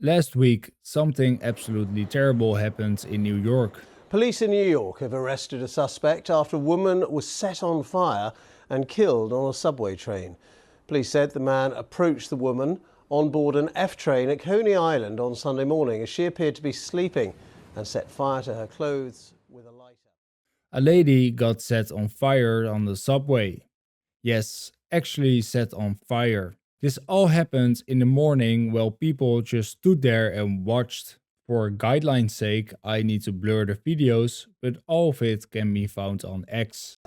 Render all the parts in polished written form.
Last week, something absolutely terrible happened in New York. Police in New York have arrested a suspect after a woman was set on fire and killed on a subway train. Police said the man approached the woman on board an F train at Coney Island on Sunday morning as she appeared to be sleeping and set fire to her clothes with a lighter. A lady got set on fire on the subway. Yes, actually set on fire. This all happened in the morning while people just stood there and watched. For guidelines' sake, I need to blur the videos, but all of it can be found on X.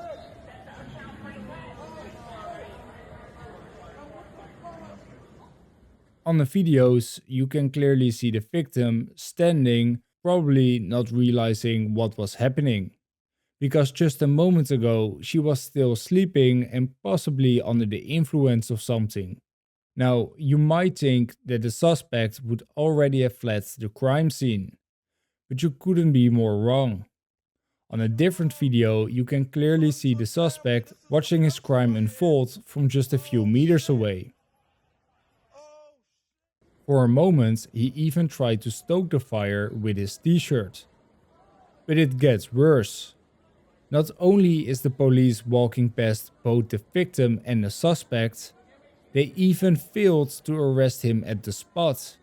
On the videos, you can clearly see the victim standing, probably not realizing what was happening. Because just a moment ago, she was still sleeping and possibly under the influence of something. Now, you might think that the suspect would already have fled the crime scene, but you couldn't be more wrong. On a different video, you can clearly see the suspect watching his crime unfold from just a few meters away. For a moment, he even tried to stoke the fire with his t-shirt. But it gets worse. Not only is the police walking past both the victim and the suspect, they even failed to arrest him at the spot.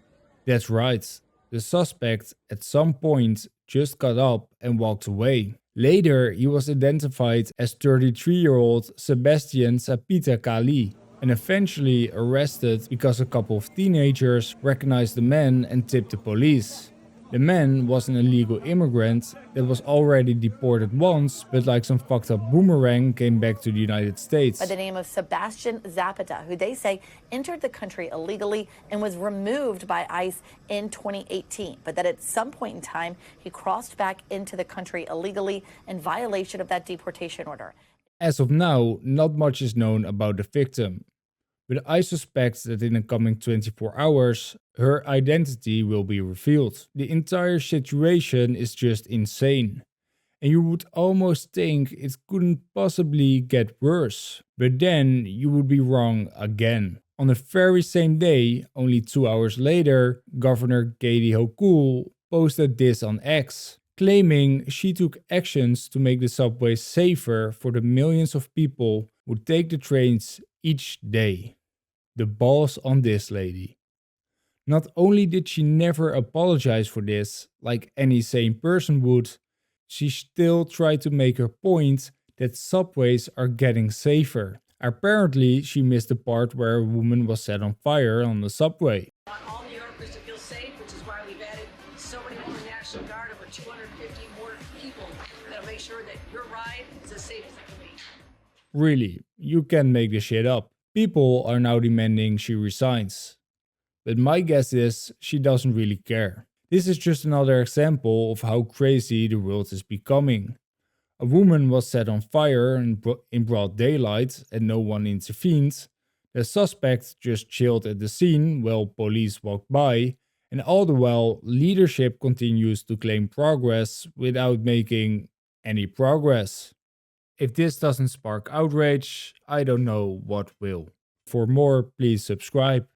That's right, the suspect at some point just got up and walked away. Later, he was identified as 33-year-old Sebastian Sapita Kali and eventually arrested because a couple of teenagers recognized the man and tipped the police. The man was an illegal immigrant that was already deported once, but like some fucked up boomerang came back to the United States. By the name of Sebastian Zapata, who they say entered the country illegally and was removed by ICE in 2018. But that at some point in time, he crossed back into the country illegally in violation of that deportation order. As of now, not much is known about the victim. But I suspect that in the coming 24 hours, her identity will be revealed. The entire situation is just insane. And you would almost think it couldn't possibly get worse. But then you would be wrong again. On the very same day, only 2 hours later, Governor Katie Hochul posted this on X, claiming she took actions to make the subways safer for the millions of people who take the trains each day. The balls on this lady. Not only did she never apologize for this, like any sane person would, she still tried to make her point that subways are getting safer. Apparently, she missed the part where a woman was set on fire on the subway. Want all New Yorkers to feel safe, which is why we've added so many more National Guard, over 250 more people that'll make sure that your ride is as safe as it can be. Really, you can make this shit up. People are now demanding she resigns. But my guess is she doesn't really care. This is just another example of how crazy the world is becoming. A woman was set on fire in broad daylight and no one intervened. The suspect just chilled at the scene while police walked by, and all the while leadership continues to claim progress without making any progress. If this doesn't spark outrage, I don't know what will. For more, please subscribe.